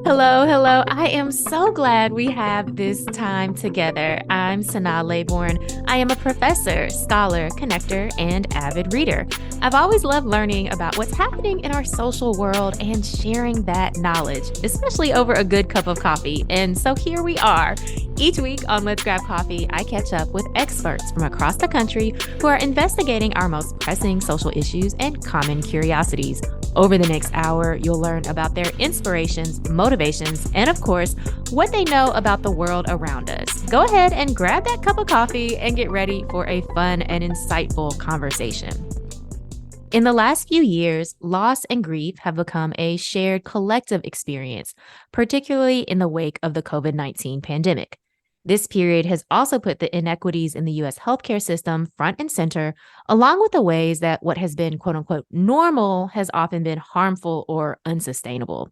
Hello, hello. I am so glad we have this time together. I'm Sanaa Laybourne. I am a professor, scholar, connector, and avid reader. I've always loved learning about what's happening in our social world and sharing that knowledge, especially over a good cup of coffee. And so here we are. Each week on Let's Grab Coffee, I catch up with experts from across the country who are investigating our most pressing social issues and common curiosities. Over the next hour, you'll learn about their inspirations, motivations, and of course, what they know about the world around us. Go ahead and grab that cup of coffee and get ready for a fun and insightful conversation. In the last few years, loss and grief have become a shared collective experience, particularly in the wake of the COVID-19 pandemic. This period has also put the inequities in the US healthcare system front and center, along with the ways that what has been quote unquote normal has often been harmful or unsustainable.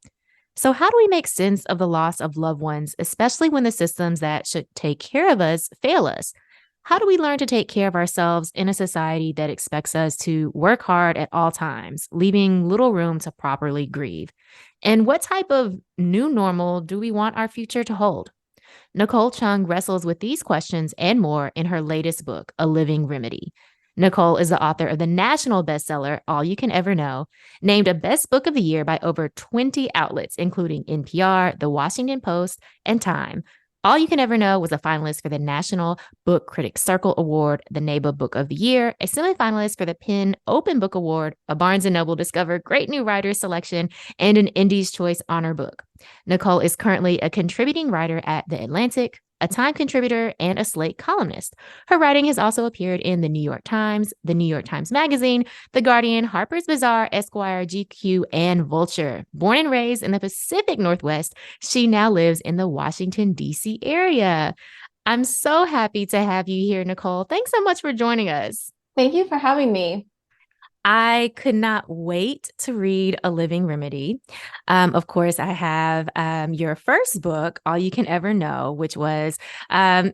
So, how do we make sense of the loss of loved ones, especially when the systems that should take care of us fail us? How do we learn to take care of ourselves in a society that expects us to work hard at all times, leaving little room to properly grieve? And what type of new normal do we want our future to hold? Nicole Chung wrestles with these questions and more in her latest book, A Living Remedy. Nicole is the author of the national bestseller, All You Can Ever Know, named a best book of the year by over 20 outlets, including NPR, The Washington Post, and Time. All You Can Ever Know was a finalist for the National Book Critics Circle Award, the NABA Book of the Year, a semifinalist for the PEN Open Book Award, a Barnes & Noble Discover Great New Writers selection, and an Indies Choice Honor Book. Nicole is currently a contributing writer at The Atlantic, a Time contributor, and a Slate columnist. Her writing has also appeared in The New York Times, The New York Times Magazine, The Guardian, Harper's Bazaar, Esquire, GQ, and Vulture. Born and raised in the Pacific Northwest, she now lives in the Washington, D.C. area. I'm so happy to have you here, Nicole. Thanks so much for joining us. Thank you for having me. I could not wait to read A Living Remedy. Of course, I have your first book, All You Can Ever Know, which was so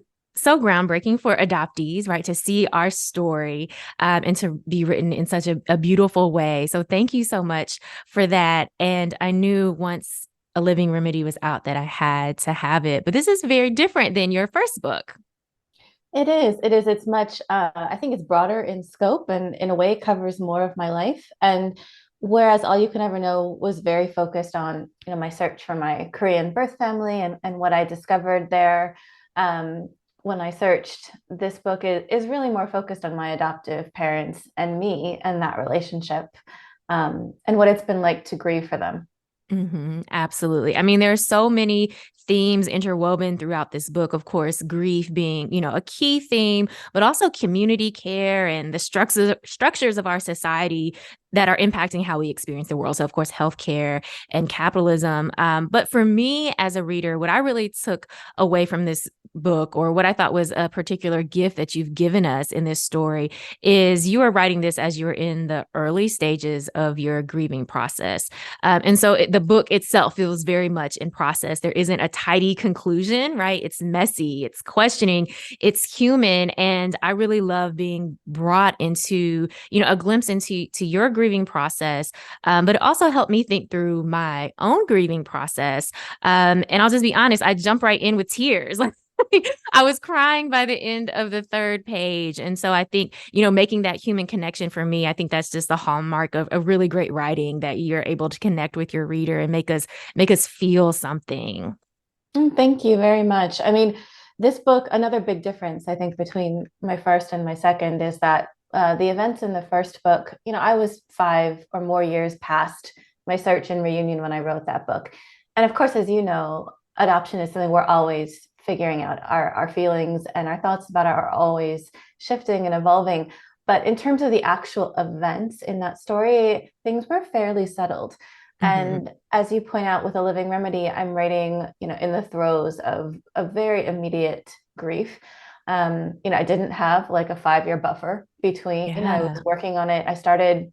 groundbreaking for adoptees, right? To see our story and to be written in such a beautiful way. So thank you so much for that. And I knew once A Living Remedy was out that I had to have it. But this is very different than your first book. It is. It is. It's much, I think it's broader in scope and in a way covers more of my life. And whereas All You Can Ever Know was very focused on, my search for my Korean birth family and what I discovered there. When I searched, this book is really more focused on my adoptive parents and me and that relationship, and what it's been like to grieve for them. Absolutely. I mean, there are so many themes interwoven throughout this book. Of course, grief being, a key theme, but also community care and the structures of our society that are impacting how we experience the world. So, of course, healthcare and capitalism. But for me as a reader, what I really took away from this book, or what I thought was a particular gift that you've given us in this story, is you are writing this as you're in the early stages of your grieving process. And so the book itself feels very much in process. There isn't a tidy conclusion, right? It's messy, it's questioning, it's human. And I really love being brought into, a glimpse into your grieving process. But it also helped me think through my own grieving process. And I'll just be honest, I jump right in with tears. I was crying by the end of the third page. And so I think, making that human connection for me, I think that's just the hallmark of really great writing, that you're able to connect with your reader and make us feel something. Thank you very much. I mean, this book, another big difference, I think, between my first and my second is that the events in the first book, I was 5 or more years past my search and reunion when I wrote that book. And of course, as you know, adoption is something we're always figuring out. Our feelings and our thoughts about it are always shifting and evolving. But in terms of the actual events in that story, things were fairly settled. Mhm. And as you point out with A Living Remedy, I'm writing, in the throes of a very immediate grief. I didn't have like a 5 year buffer between, I Yeah. was working on it. I started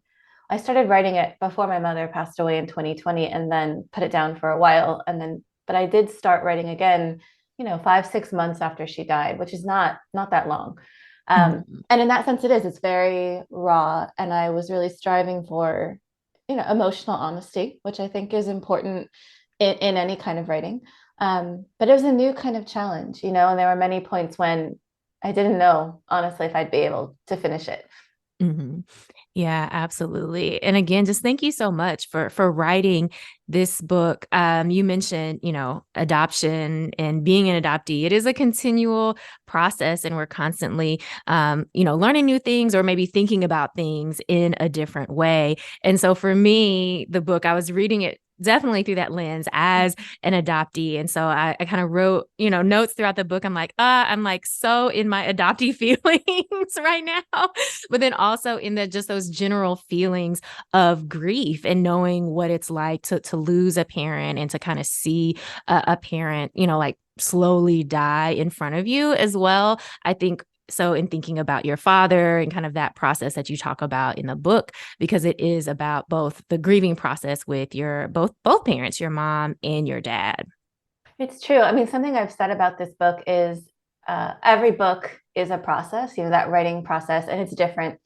writing it before my mother passed away in 2020 and then put it down for a while. But I did start writing again, 5, 6 months after she died, which is not that long. Mhm. And in that sense, it's very raw. And I was really striving for, emotional honesty, which I think is important in any kind of writing. But it was a new kind of challenge, and there were many points when I didn't know, honestly, if I'd be able to finish it. Hmm. Yeah, absolutely. And again, just thank you so much for writing this book. You mentioned, adoption and being an adoptee. It is a continual process, and we're constantly, learning new things or maybe thinking about things in a different way. And so for me, the book, I was reading it definitely through that lens as an adoptee. And so I kind of wrote, notes throughout the book. I'm like so in my adoptee feelings right now, but then also in just those general feelings of grief and knowing what it's like to lose a parent and to kind of see a parent, like slowly die in front of you as well. I think so in thinking about your father and kind of that process that you talk about in the book, because it is about both the grieving process with your both parents, your mom and your dad. It's true. I mean, something I've said about this book is every book is a process, that writing process, and it's different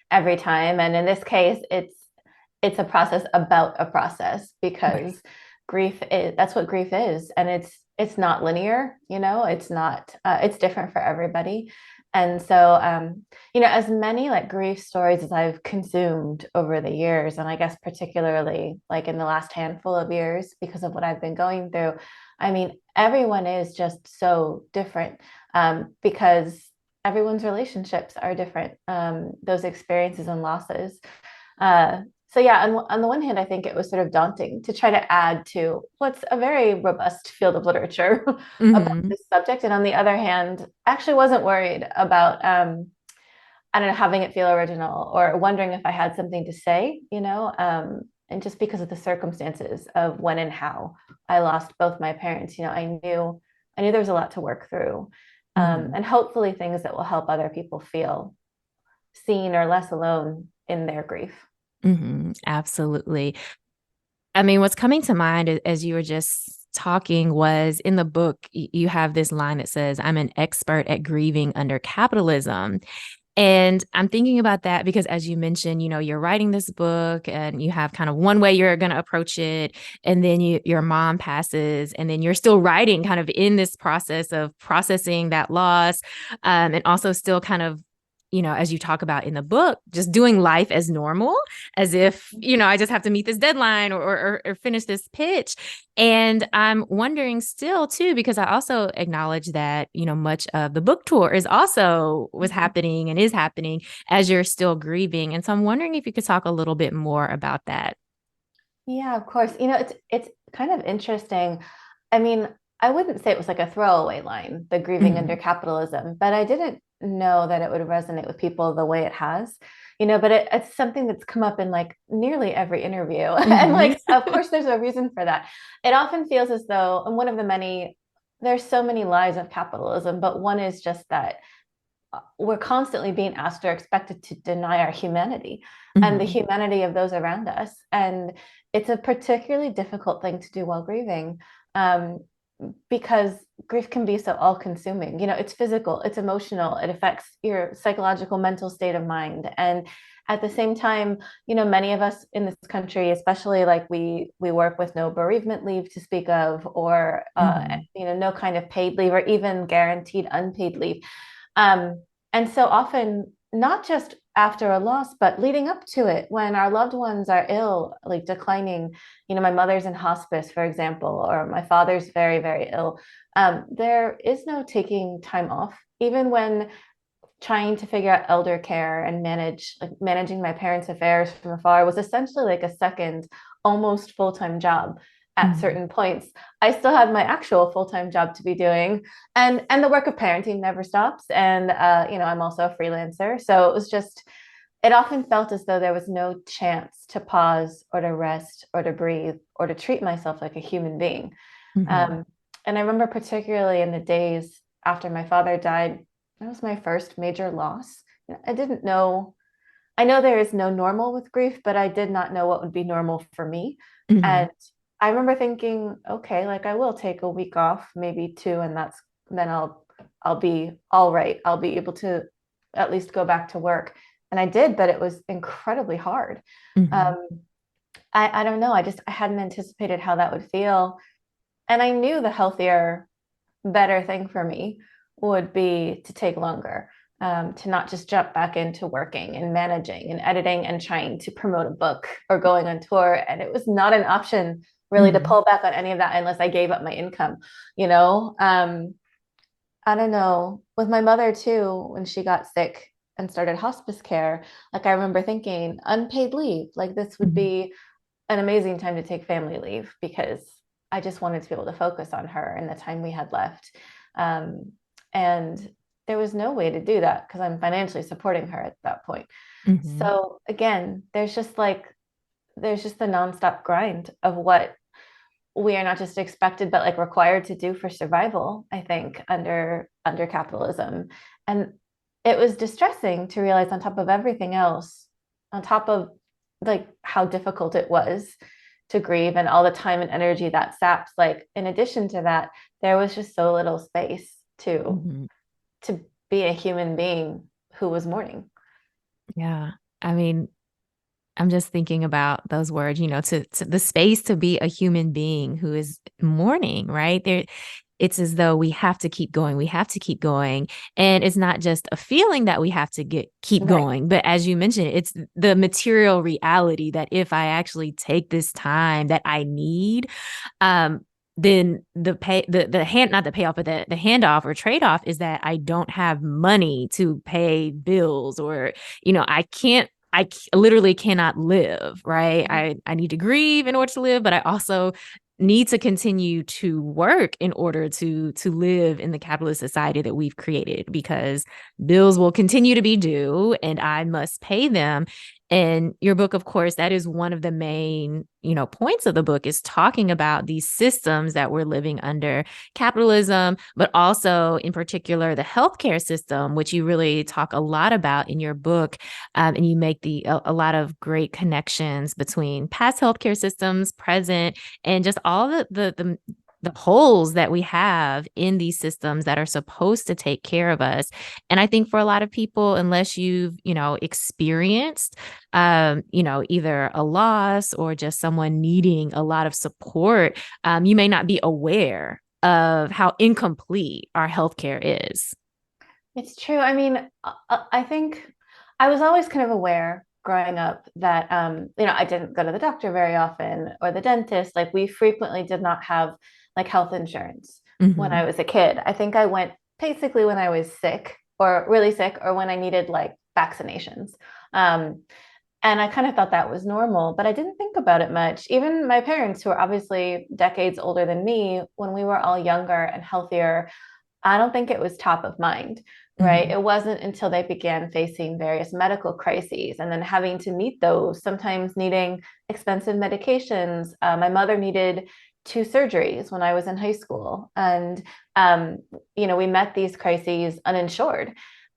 every time. And in this case, it's a process about a process because grief is that's what grief is, and it's not linear. It's not it's different for everybody. And so, as many like grief stories as I've consumed over the years, and I guess particularly like in the last handful of years because of what I've been going through, I mean, everyone is just so different because everyone's relationships are different, those experiences and losses. Uh, so yeah, on the one hand, I think it was sort of daunting to try to add to what's a very robust field of literature about Hmm. this subject. And on the other hand, actually wasn't worried about I don't know, having it feel original or wondering if I had something to say, and just because of the circumstances of when and how I lost both my parents, I knew there was a lot to work through, Hmm. and hopefully things that will help other people feel seen or less alone in their grief. Hmm. Absolutely. I mean, what's coming to mind as you were just talking was in the book, you have this line that says, I'm an expert at grieving under capitalism. And I'm thinking about that because, as you mentioned, you're writing this book and you have kind of one way you're going to approach it. And then your mom passes, and then you're still writing kind of in this process of processing that loss. And also still kind of, as you talk about in the book, just doing life as normal, as if, I just have to meet this deadline or finish this pitch. And I'm wondering still too, because I also acknowledge that, much of the book tour is also was Mhm. happening and is happening as you're still grieving. And so I'm wondering if you could talk a little bit more about that. Yeah, of course. It's kind of interesting. I mean, I wouldn't say it was like a throwaway line, the grieving under Mhm. capitalism, but I didn't know that it would resonate with people the way it has. But it's something that's come up in like nearly every interview. And Mhm. like, of course, there's a reason for that. It often feels as though, and one of the many, there's so many lies of capitalism, but one is just that we're constantly being asked or expected to deny our humanity and the Mhm. humanity of those around us. And it's a particularly difficult thing to do while grieving, um, because grief can be so all consuming. It's physical, it's emotional, it affects your psychological, mental state of mind. And at the same time, many of us in this country, especially like we work with no bereavement leave to speak of, or Mhm. no kind of paid leave or even guaranteed unpaid leave. Um, and so often, not just after a loss, but leading up to it, when our loved ones are ill, like declining, my mother's in hospice, for example, or my father's very, very ill, there is no taking time off, even when trying to figure out elder care and managing my parents' affairs from afar was essentially like a second, almost full-time job at Mhm. certain points. I still had my actual full-time job to be doing, and the work of parenting never stops. And I'm also a freelancer, so it was just it often felt as though there was no chance to pause or to rest or to breathe or to treat myself like a human being. Mhm. Um, and I remember particularly in the days after my father died, that was my first major loss. I didn't know, I know there is no normal with grief, but I did not know what would be normal for me. Mhm. And I remember thinking, okay, like I will take a week off, maybe two, and then I'll be all right. I'll be able to at least go back to work. And I did, but it was incredibly hard. Mhm. Um, I don't know. I hadn't anticipated how that would feel. And I knew the healthier, better thing for me would be to take longer, to not just jump back into working and managing and editing and trying to promote a book or going on tour. And it was not an option really to Mhm. pull back on any of that unless I gave up my income, you know? I don't know. With my mother too, when she got sick and started hospice care, like I remember thinking, unpaid leave, like this would Mhm. be an amazing time to take family leave because I just wanted to be able to focus on her and the time we had left. Um, and there was no way to do that because I'm financially supporting her at that point. Mhm. So again, there's just the nonstop grind of what we are not just expected but like required to do for survival, I think, under capitalism. And it was distressing to realize, on top of everything else, on top of like how difficult it was to grieve and all the time and energy that saps, like in addition to that, there was just so little space Mhm. to be a human being who was mourning. Yeah. I mean, I'm just thinking about those words, to the space to be a human being who is mourning, right? It's as though we have to keep going. We have to keep going. And it's not just a feeling that we have to keep Right. going, but as you mentioned, it's the material reality that if I actually take this time that I need, um, then the hand, not the payoff, but the handoff or trade-off is that I don't have money to pay bills, or, I literally cannot live, right? I need to grieve in order to live, but I also need to continue to work in order to live in the capitalist society that we've created, because bills will continue to be due and I must pay them. And your book, of course, that is one of the main, points of the book, is talking about these systems that we're living under, capitalism, but also in particular the healthcare system, which you really talk a lot about in your book. And you make a lot of great connections between past healthcare systems, present, and just all the holes that we have in these systems that are supposed to take care of us. And I think for a lot of people, unless you've, experienced, either a loss or just someone needing a lot of support, you may not be aware of how incomplete our healthcare is. It's true. I mean, I think I was always kind of aware growing up that, I didn't go to the doctor very often or the dentist. Like we frequently did not have like health insurance when I Hmm. was a kid. I think I went basically when I was sick or really sick or when I needed like vaccinations. Um, and I kind of thought that was normal, but I didn't think about it much. Even my parents, who are obviously decades older than me, when we were all younger and healthier, I don't think it was top of mind, right? Hmm. It wasn't until they began facing various medical crises and then having to meet those, sometimes needing expensive medications. My mother needed two surgeries when I was in high school. And, we met these crises uninsured.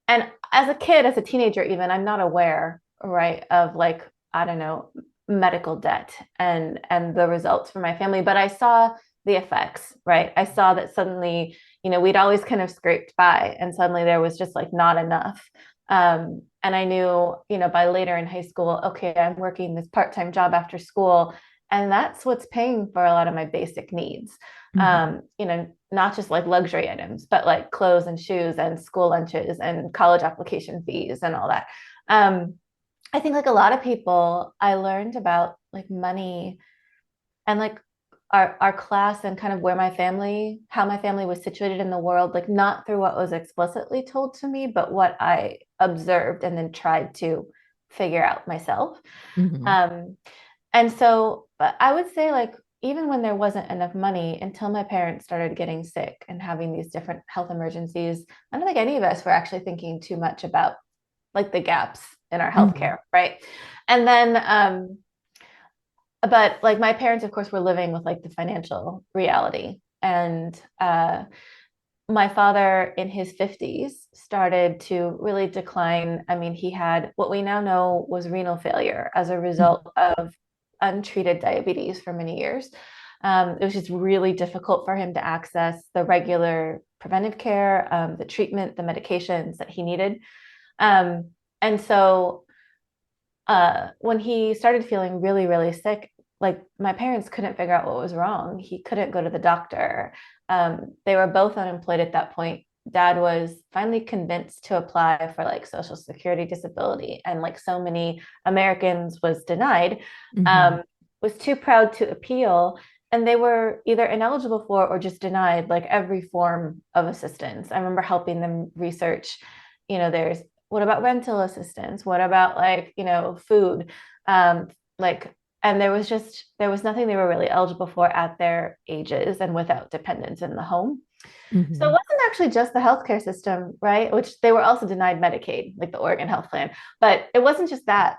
And as a kid, as a teenager, even, I'm not aware, right, of like, I don't know, medical debt and the results for my family, but I saw the effects, right? I saw that suddenly, we'd always kind of scraped by and suddenly there was just like not enough. And I knew, by later in high school, okay, I'm working this part-time job after school, and that's what's paying for a lot of my basic needs. Hmm. Not just like luxury items, but like clothes and shoes and school lunches and college application fees and all that. I think like a lot of people, I learned about like money and like our class and kind of how my family was situated in the world, like not through what was explicitly told to me, but what I observed and then tried to figure out myself. Hmm. Um, and so, but I would say like even when there wasn't enough money, until my parents started getting sick and having these different health emergencies, I don't think any of us were actually thinking too much about like the gaps in our Hmm. healthcare, right? And then but like my parents, of course, were living with like the financial reality. And my father in his 50s started to really decline. I mean, he had what we now know was renal failure as a result of untreated diabetes for many years. It was just really difficult for him to access the regular preventive care, the treatment, the medications that he needed. And so when he started feeling really, really sick, like my parents couldn't figure out what was wrong. He couldn't go to the doctor. They were both unemployed at that point. Dad was finally convinced to apply for like Social Security disability, and like so many Americans was denied. Mm-hmm. Was too proud to appeal, and they were either ineligible for or just denied like every form of assistance. I remember helping them research, there's what about rental assistance? What about like, food? Like, and there was nothing they were really eligible for at their ages and without dependents in the home. So it Mm-hmm. wasn't actually just the healthcare system, right? Which they were also denied Medicaid, like the Oregon Health Plan. But it wasn't just that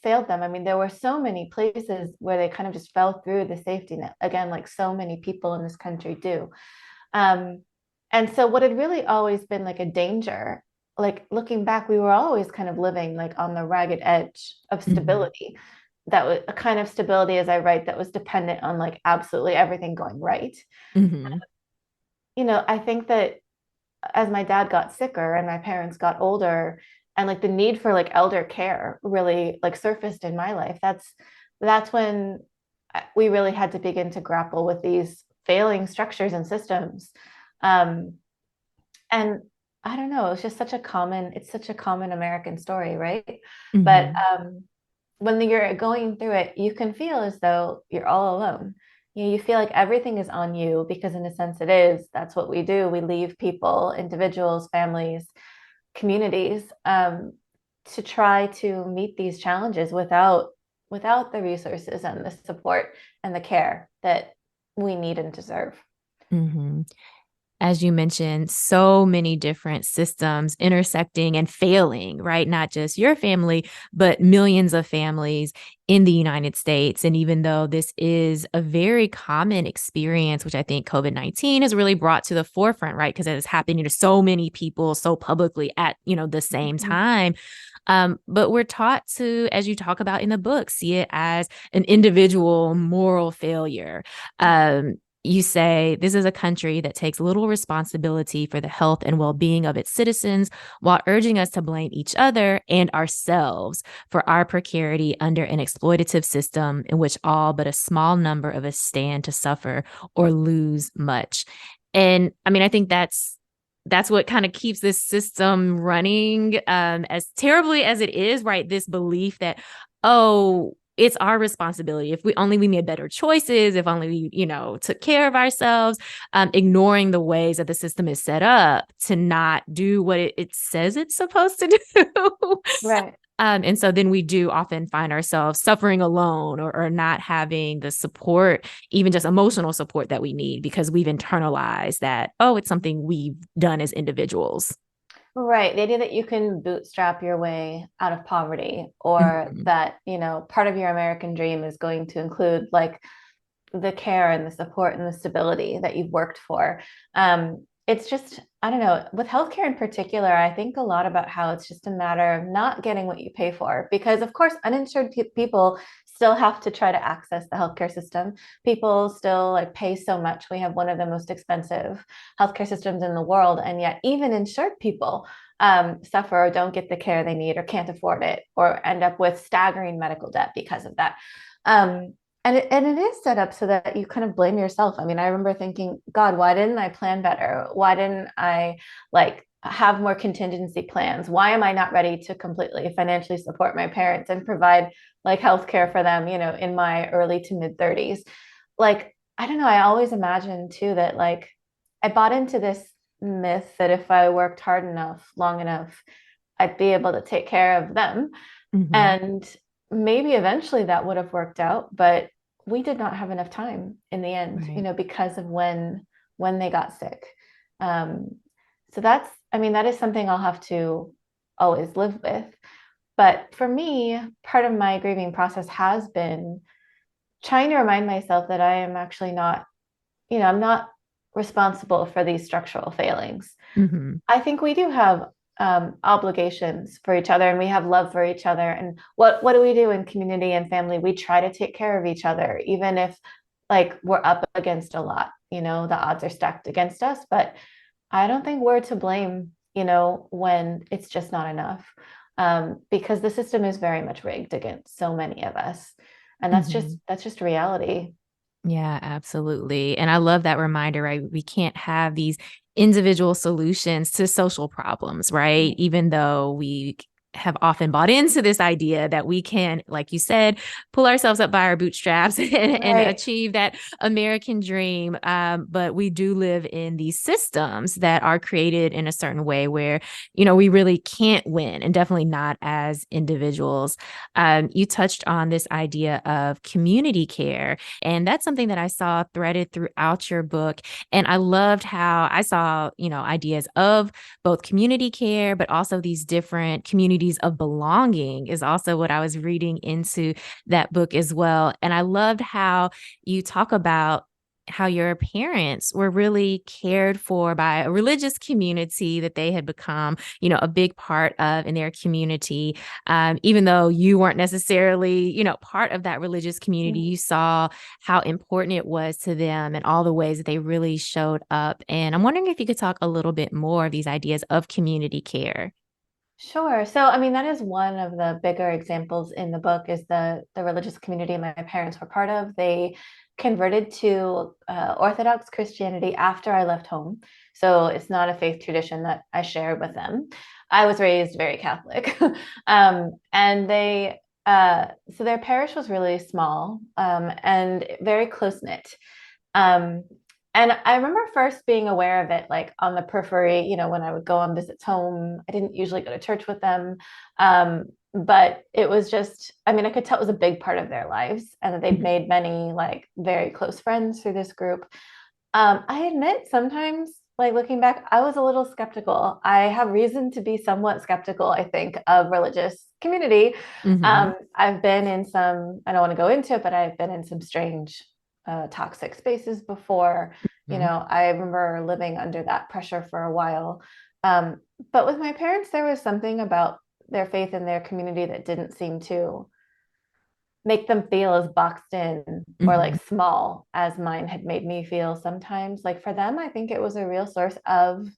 failed them. I mean, there were so many places where they kind of just fell through the safety net, again, like so many people in this country do. Um, and so what had really always been like a danger, like looking back, we were always kind of living like on the ragged edge of Mm-hmm. stability. That was a kind of stability, as I write, that was dependent on like absolutely everything going right. Mm-hmm. I think that as my dad got sicker and my parents got older, and like the need for like elder care really like surfaced in my life, that's when we really had to begin to grapple with these failing structures and systems. um, and I don't know, it's such a common American story, right? But Mm-hmm. when you're going through it, you can feel as though you're all alone. You feel like everything is on you, because in a sense it is. That's what we do. We leave people, individuals, families, communities, to try to meet these challenges without the resources and the support and the care that we need and deserve. Mm-hmm. As you mentioned, so many different systems intersecting and failing, right? Not just your family, but millions of families in the United States. And even though this is a very common experience, which I think COVID-19 has really brought to the forefront, right? Because it is happening to so many people so publicly at, the same Mhm. time. But we're taught to, as you talk about in the book, see it as an individual moral failure. You say this is a country that takes little responsibility for the health and well-being of its citizens, while urging us to blame each other and ourselves for our precarity under an exploitative system in which all but a small number of us stand to suffer or lose much. And I mean, I think that's what kind of keeps this system running, as terribly as it is, right? This belief that, oh, it's our responsibility. If we made better choices, if only we, took care of ourselves, ignoring the ways that the system is set up to not do what it says it's supposed to do. Right. And so then we do often find ourselves suffering alone, or not having the support, even just emotional support that we need, because we've internalized that, oh, it's something we've done as individuals. Right. The idea that you can bootstrap your way out of poverty, or Mhm. that, part of your American dream is going to include like the care and the support and the stability that you've worked for. It's just, I don't know, with healthcare in particular, I think a lot about how it's just a matter of not getting what you pay for, because of course, uninsured people still have to try to access the healthcare system. People still like pay so much. We have one of the most expensive healthcare systems in the world, and yet even insured people suffer or don't get the care they need or can't afford it, or end up with staggering medical debt because of that. Um, and it is set up so that you kind of blame yourself. I mean, I remember thinking, God, why didn't I plan better? Why didn't I like have more contingency plans? Why am I not ready to completely financially support my parents and provide like healthcare for them, in my early to mid 30s? Like, I don't know, I always imagined too that like I bought into this myth that if I worked hard enough, long enough, I'd be able to take care of them. Mhm. And maybe eventually that would have worked out, but we did not have enough time in the end, Right. because of when they got sick. Um, so that's, I mean, that is something I'll have to always live with. But for me, part of my grieving process has been trying to remind myself that I am actually not, I'm not responsible for these structural failings. Mhm. I think we do have obligations for each other, and we have love for each other. And what do we do in community and family? We try to take care of each other, even if like we're up against a lot. The odds are stacked against us, but I don't think we're to blame. When it's just not enough, because the system is very much rigged against so many of us. And Mhm. that's just reality. Yeah, absolutely. And I love that reminder, right? We can't have these individual solutions to social problems, right? Even though we have often bought into this idea that we can, like you said, pull ourselves up by our bootstraps and Right. achieve that American dream. But we do live in these systems that are created in a certain way where, we really can't win, and definitely not as individuals. You touched on this idea of community care, and that's something that I saw threaded throughout your book. And I loved how I saw, ideas of both community care, but also these different communities of belonging is also what I was reading into that book as well. And I loved how you talk about how your parents were really cared for by a religious community that they had become, a big part of in their community. Even though you weren't necessarily, part of that religious community, Mhm. you saw how important it was to them and all the ways that they really showed up. And I'm wondering if you could talk a little bit more of these ideas of community care. Sure. So, I mean, that is one of the bigger examples in the book is the religious community my parents were part of. They converted to Orthodox Christianity after I left home. So it's not a faith tradition that I shared with them. I was raised very Catholic. And so their parish was really small and very close knit. Um, and I remember first being aware of it, like on the periphery, when I would go on visits home. I didn't usually go to church with them. But it was just, I mean, I could tell it was a big part of their lives and that they'd Mhm. made many like very close friends through this group. I admit sometimes, like looking back, I was a little skeptical. I have reason to be somewhat skeptical, I think, of religious community. Mhm. I've been in some, I don't want to go into it, but I've been in some strange, toxic spaces before. Mhm. I remember living under that pressure for a while. Um, but with my parents, there was something about their faith in their community that didn't seem to make them feel as boxed in or like Mhm. small as mine had made me feel sometimes. Like for them, I think it was a real source um,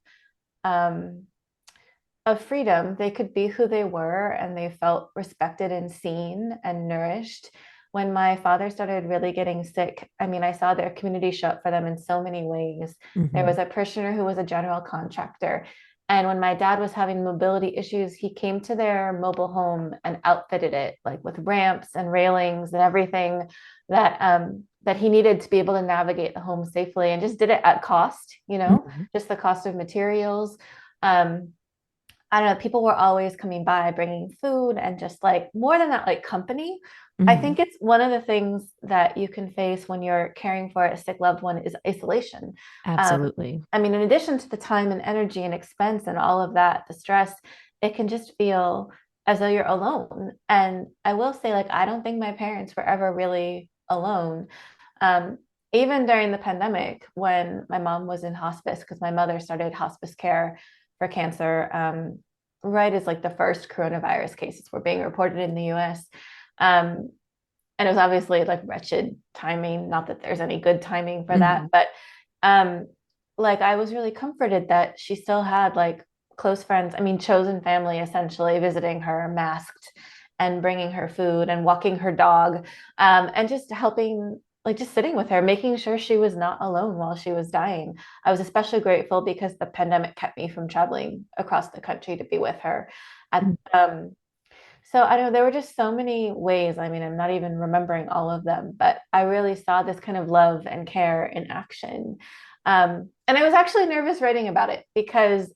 of freedom. They could be who they were and they felt respected and seen and nourished. When my father started really getting sick, I mean, I saw their community show up for them in so many ways. There was Mhm. a parishioner who was a general contractor. And when my dad was having mobility issues, he came to their mobile home and outfitted it like with ramps and railings and everything that he needed to be able to navigate the home safely, and just did it at cost, Mhm. just the cost of materials. Um, I don't know, people were always coming by bringing food and just like more than that, like company. I Mhm. think it's one of the things that you can face when you're caring for a sick loved one is isolation. Absolutely. I mean, in addition to the time and energy and expense and all of that, the stress, it can just feel as though you're alone. And I will say, like, I don't think my parents were ever really alone. Um, Even during the pandemic, when my mom was in hospice, because my mother started hospice care for cancer, right as like the first coronavirus cases were being reported in the US. Um, and it was obviously like wretched timing, not that there's any good timing for that, Mhm. but um, like I was really comforted that she still had like close friends, I mean, chosen family essentially visiting her masked and bringing her food and walking her dog, and just helping, like just sitting with her, making sure she was not alone while she was dying. I was especially grateful because the pandemic kept me from traveling across the country to be with her. At So I don't know, there were just so many ways. I mean, I'm not even remembering all of them, but I really saw this kind of love and care in action. And I was actually nervous writing about it because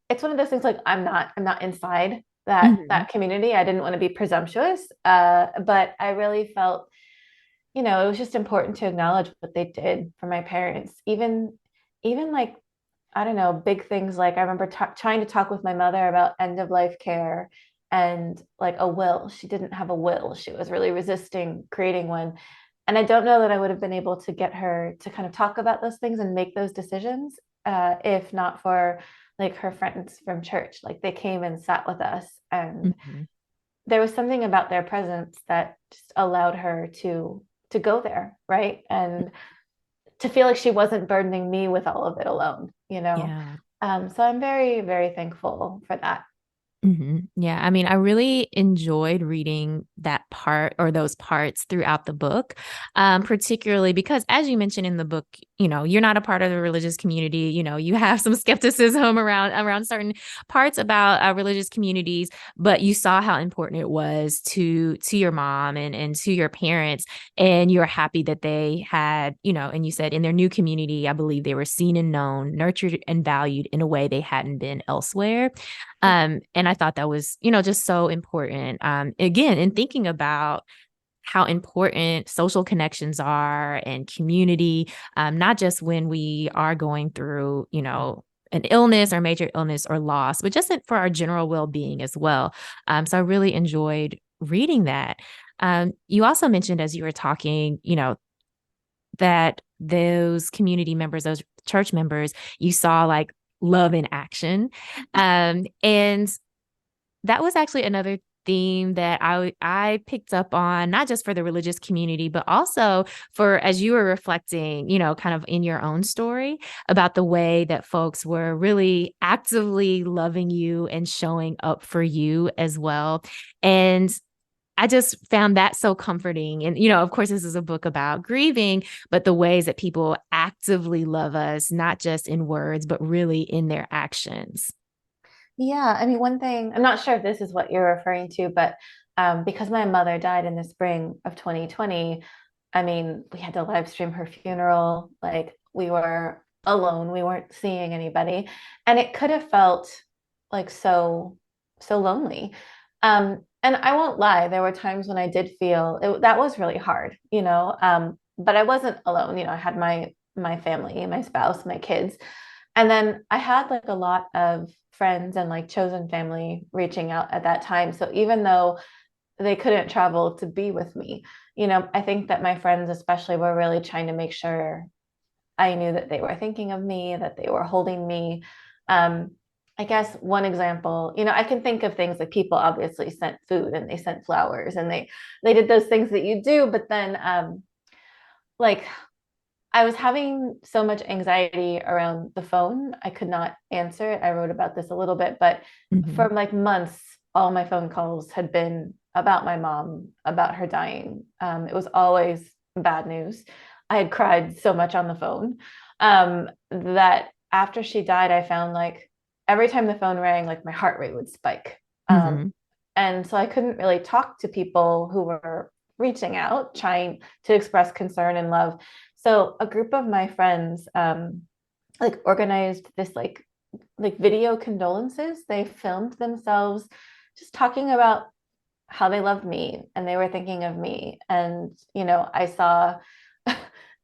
it's one of those things like I'm not inside that Mhm. community. I didn't want to be presumptuous, but I really felt, it was just important to acknowledge what they did for my parents. Even like, I don't know, big things like I remember trying to talk with my mother about end of life care and like a will. She didn't have a will. She was really resisting creating one. And I don't know that I would have been able to get her to kind of talk about those things and make those decisions, if not for like her friends from church. Like they came and sat with us, and Mhm. there was something about their presence that just allowed her to go there, right? And to feel like she wasn't burdening me with all of it alone. Yeah. So I'm very, very thankful for that. Yeah, I mean, I really enjoyed reading that part or those parts throughout the book, particularly because, as you mentioned in the book, you're not a part of the religious community. You have some skepticism around certain parts about religious communities, but you saw how important it was to your mom and to your parents, and you're happy that they had, and you said in their new community, I believe they were seen and known, nurtured and valued in a way they hadn't been elsewhere. And I thought that was, just so important. Again, in thinking about how important social connections are and community, not just when we are going through, an illness or major illness or loss, but just for our general well-being as well. So I really enjoyed reading that. You also mentioned as you were talking, that those community members, those church members, you saw like love in action. And that was actually another theme that I picked up on, not just for the religious community, but also for as you were reflecting, kind of in your own story about the way that folks were really actively loving you and showing up for you as well. And I just found that so comforting. And, of course, this is a book about grieving, but the ways that people actively love us, not just in words, but really in their actions. Yeah, I mean, one thing, I'm not sure if this is what you're referring to, but because my mother died in the spring of 2020, I mean, we had to live stream her funeral. Like we were alone, we weren't seeing anybody, and it could have felt like so lonely. And I won't lie, there were times when I did feel that was really hard, but I wasn't alone. I had my family, my spouse, my kids. And then I had like a lot of friends and like chosen family reaching out at that time. So even though they couldn't travel to be with me, I think that my friends especially were really trying to make sure I knew that they were thinking of me, that they were holding me. Um, I guess one example, I can think of things like people obviously sent food and they sent flowers and they did those things that you do, but then like I was having so much anxiety around the phone. I could not answer it. I wrote about this a little bit, but for Hmm. like months, all my phone calls had been about my mom, about her dying. It was always bad news. I had cried so much on the phone that after she died, I found like every time the phone rang, like my heart rate would spike. Um, Hmm. and so I couldn't really talk to people who were reaching out, trying to express concern and love. So a group of my friends like organized this like video condolences. They filmed themselves just talking about how they loved me and they were thinking of me. And I saw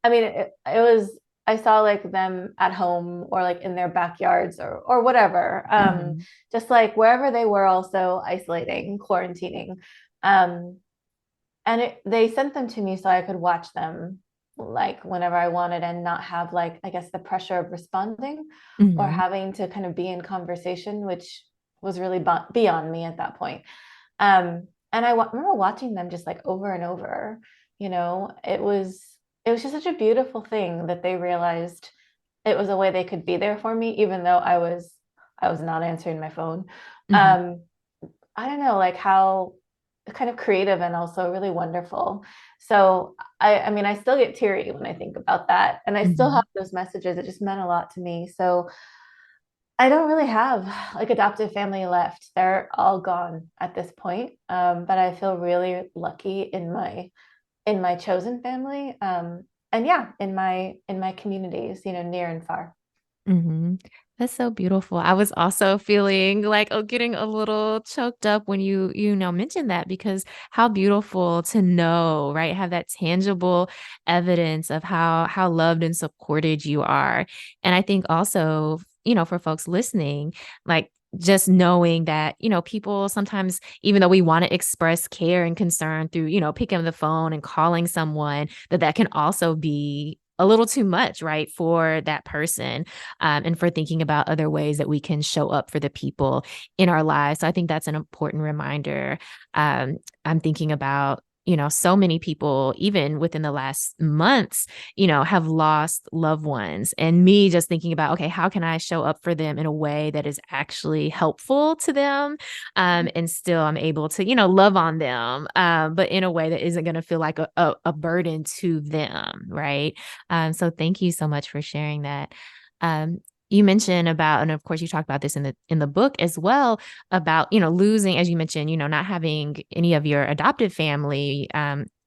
I mean it was I saw like them at home or like in their backyards or whatever. Hmm. Just like wherever they were also isolating, quarantining. Um and they sent them to me so I could watch them like whenever I wanted and not have like I guess the pressure of responding or Hmm. having to kind of be in conversation, which was really beyond me at that point. And I remember watching them just like over and over. It was just such a beautiful thing that they realized it was a way they could be there for me, even though I was not answering my phone. Hmm. Um, I don't know, like how kind of creative and also really wonderful. So I mean, I still get teary when I think about that, and I still have Hmm. those messages. It just meant a lot to me. So I don't really have like adoptive family left. They're all gone at this point. But I feel really lucky in my chosen family. And yeah, in my communities, near and far. Hmm. That's so beautiful. I was also feeling like, oh, getting a little choked up when you mentioned that, because how beautiful to know, right? Have that tangible evidence of how loved and supported you are. And I think also, for folks listening, like just knowing that, people sometimes, even though we want to express care and concern through, picking up the phone and calling someone, that can also be a little too much, right, for that person, and for thinking about other ways that we can show up for the people in our lives. So I think that's an important reminder. I'm thinking about, so many people, even within the last months, have lost loved ones. And me just thinking about, okay, how can I show up for them in a way that is actually helpful to them? And still I'm able to, love on them, but in a way that isn't going to feel like a burden to them. Right. So thank you so much for sharing that. Um, you mentioned about, and of course you talked about this in the book as well, about, losing, as you mentioned, not having any of your adoptive family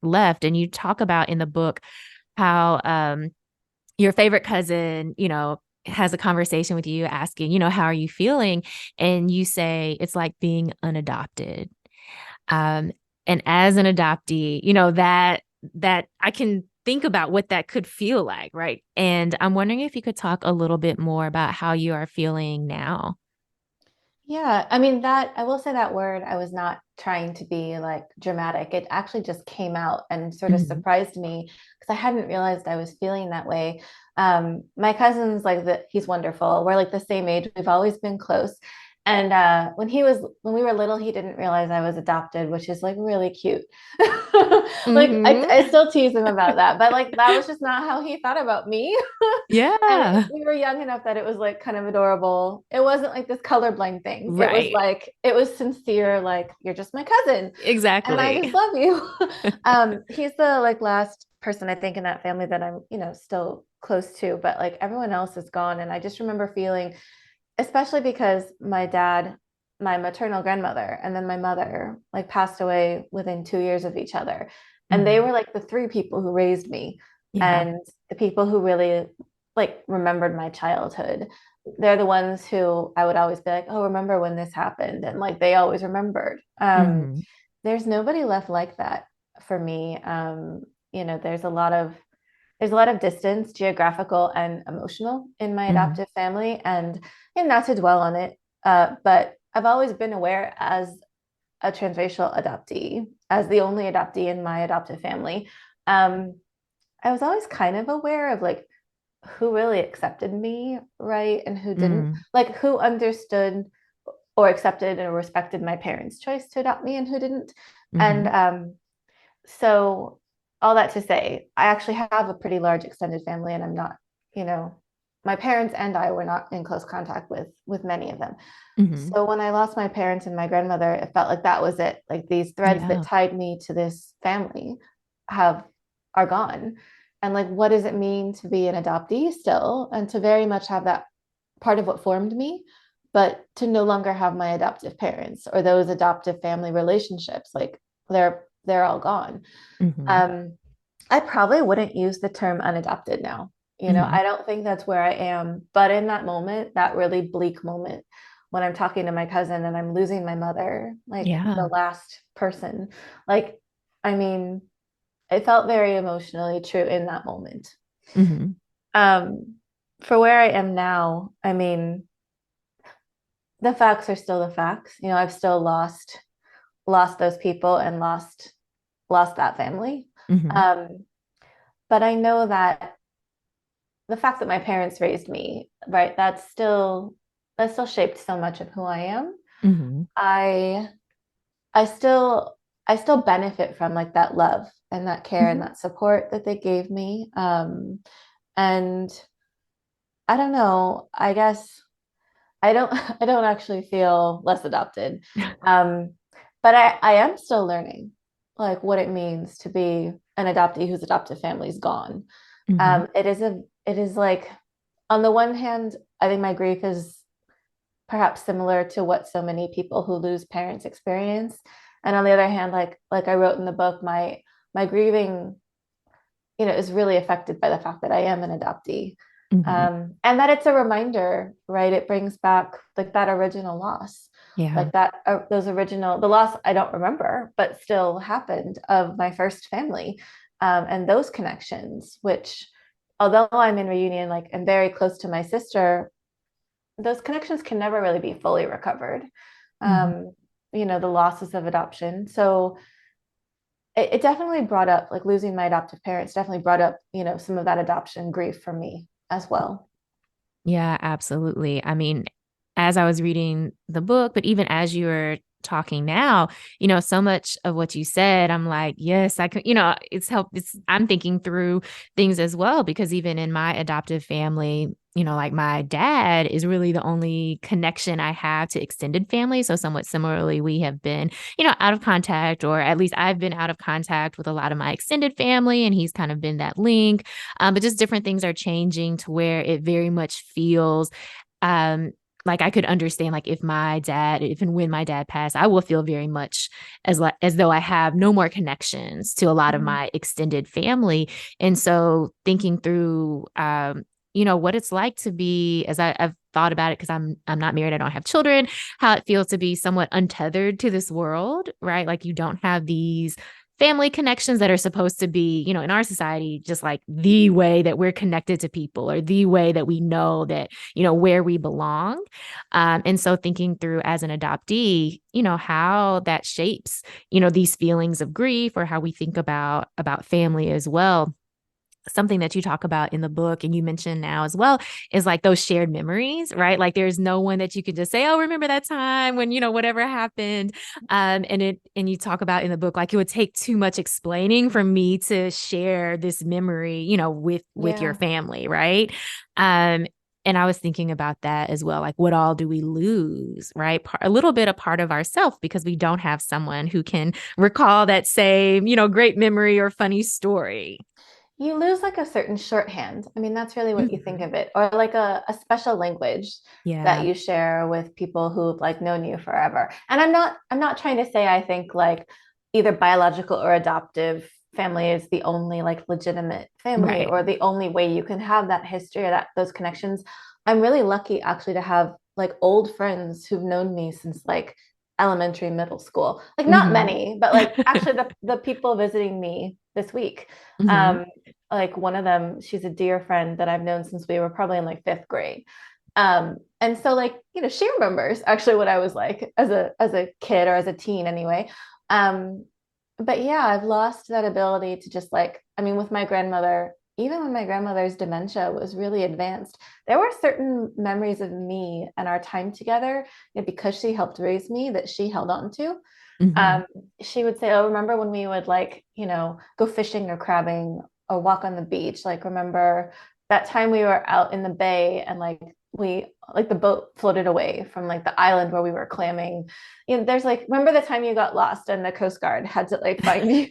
left. And you talk about in the book how your favorite cousin, has a conversation with you asking, how are you feeling? And you say it's like being unadopted. Um, and as an adoptee, that I can think about what that could feel like, right? And I'm wondering if you could talk a little bit more about how you are feeling now. Yeah, I mean that I will say that word, I was not trying to be like dramatic. It actually just came out and sort of Mhm. surprised me because I hadn't realized I was feeling that way. My cousin's like he's wonderful. We're like the same age. We've always been close. And when we were little, he didn't realize I was adopted, which is like really cute. Like Mhm. I still tease him about that, but like that was just not how he thought about me. And Yeah. we were young enough that it was like kind of adorable. It wasn't like this colorblind thing. It was Right. like it was sincere, like you're just my cousin and I Exactly. just love you. He's the like last person I think in that family that I'm, still close to, but like everyone else is gone. And I just remember feeling, especially because my dad, my maternal grandmother, and then my mother like passed away within 2 years of each other. And they Mhm. were like the three people who raised me Yeah. and the people who really like remembered my childhood. They're the ones who I would always be like, oh, remember when this happened? And like they always remembered. Mhm. There's nobody left like that for me. There's a lot of distance, geographical and emotional, in my Mhm. adoptive family, and not to dwell on it, but I've always been aware as a transracial adoptee, as the only adoptee in my adoptive family. Um, I was always kind of aware of like who really accepted me, right, and who didn't, Mhm. like who understood or accepted or respected my parents' choice to adopt me and who didn't. And Mhm. so all that to say, I actually have a pretty large extended family, and I'm not, you know, my parents and I were not in close contact with many of them. Mhm. So when I lost my parents and my grandmother, it felt like that was it. Like these threads that Yeah. tied me to this family have are gone. And like, what does it mean to be an adoptee still, and to very much have that part of what formed me, but to no longer have my adoptive parents or those adoptive family relationships, like they're all gone. Mhm. um, I probably wouldn't use the term unadopted now. Mhm. I don't think that's where I am. But in that moment, that really bleak moment, when I'm talking to my cousin and I'm losing my mother, like the Yeah. last person, like, I mean, it felt very emotionally true in that moment. Mhm. Um, for where I am now, I mean, the facts are still the facts. I've still lost those people and lost that family. Mhm. Um, but I know that the fact that my parents raised me, right, that still shaped so much of who I am. Mhm. I I still I still benefit from like that love and that care and Mhm. that support that they gave me. And I don't know, I guess I don't I don't actually feel less adopted. Um, but I am still learning like what it means to be an adoptee whose adoptive family is gone. Mhm. It is like, on the one hand, I think my grief is perhaps similar to what so many people who lose parents experience. And on the other hand, like I wrote in the book, my grieving, is really affected by the fact that I am an adoptee. Mhm. And that it's a reminder, right? It brings back like that original loss, Yeah. like the loss I don't remember, but still happened, of my first family, and those connections, which, although I'm in reunion, like, and very close to my sister, those connections can never really be fully recovered. Mhm. Um, the losses of adoption. So it definitely brought up, like, losing my adoptive parents definitely brought up, some of that adoption grief for me as well. Yeah, absolutely. I mean, as I was reading the book, but even as you were talking now, so much of what you said, I'm like, yes, I could, I'm thinking through things as well, because even in my adoptive family, like my dad is really the only connection I have to extended family. So somewhat similarly, we have been, out of contact, or at least I've been out of contact with a lot of my extended family, and he's kind of been that link. But just different things are changing to where it very much feels, like I could understand, like if and when my dad passed, I will feel very much as though I have no more connections to a lot of my extended family. And so thinking through, what it's like to be, as I've thought about it, because I'm not married, I don't have children, how it feels to be somewhat untethered to this world, right? Like you don't have these family connections that are supposed to be, in our society, just like the way that we're connected to people, or the way that we know that, where we belong. And so thinking through as an adoptee, how that shapes, these feelings of grief, or how we think about family as well. Something that you talk about in the book, and you mentioned now as well, is like those shared memories, right? Like there's no one that you could just say, oh, remember that time when, whatever happened. And you talk about in the book, like it would take too much explaining for me to share this memory, with your family. Right. And I was thinking about that as well. Like, what all do we lose, right? A little bit a part of ourselves, because we don't have someone who can recall that same, great memory or funny story. You lose like a certain shorthand. I mean, that's really what you think of it, or like a special language that Yeah. you share with people who've like known you forever. And I'm not trying to say I think like either biological or adoptive family is the only like legitimate family, Right. or the only way you can have that history or that those connections. I'm really lucky actually to have like old friends who've known me since like elementary, middle school. Like not Mm-hmm. many, but like actually the people visiting me this week, Mm-hmm. um, like one of them, she's a dear friend that I've known since we were probably in like fifth grade. And so like, she remembers actually what I was like as a kid, or as a teen anyway. Um, but yeah, I've lost that ability to just like, I mean, with my grandmother, even when my grandmother's dementia was really advanced, there were certain memories of me and our time together, because she helped raise me, that she held on to. Mm-hmm. um, she would say, "Oh, remember when we would like, go fishing or crabbing or walk on the beach? Like, remember that time we were out in the bay and like we like the boat floated away from like the island where we were clamming. There's like, remember the time you got lost and the Coast Guard had to like find you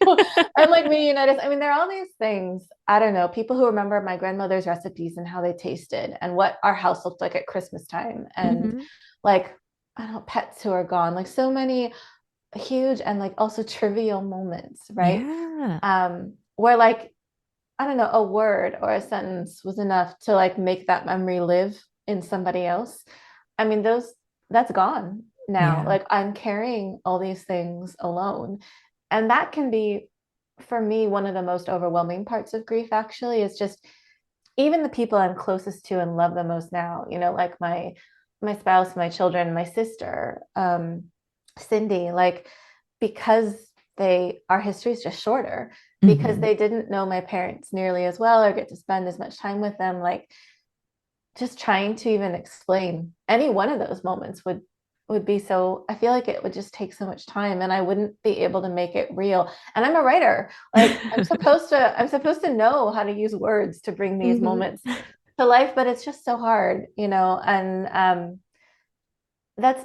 and like reunite us. I mean, there are all these things. I don't know, people who remember my grandmother's recipes and how they tasted and what our house looked like at Christmas time, and Mm-hmm. like, I don't know, pets who are gone, like so many huge and like also trivial moments, right? Yeah. Where like, I don't know, a word or a sentence was enough to like make that memory live in somebody else. I mean, that's gone now. Yeah. Like I'm carrying all these things alone. And that can be, for me, one of the most overwhelming parts of grief, actually, is just even the people I'm closest to and love the most now, like my spouse, my children, my sister, Cindy, like, because our history is just shorter, because Mm-hmm. they didn't know my parents nearly as well or get to spend as much time with them. Like, just trying to even explain any one of those moments would be so, I feel like it would just take so much time, and I wouldn't be able to make it real. And I'm a writer. Like I'm supposed to know how to use words to bring these Mm-hmm. moments to life, but it's just so hard, and that's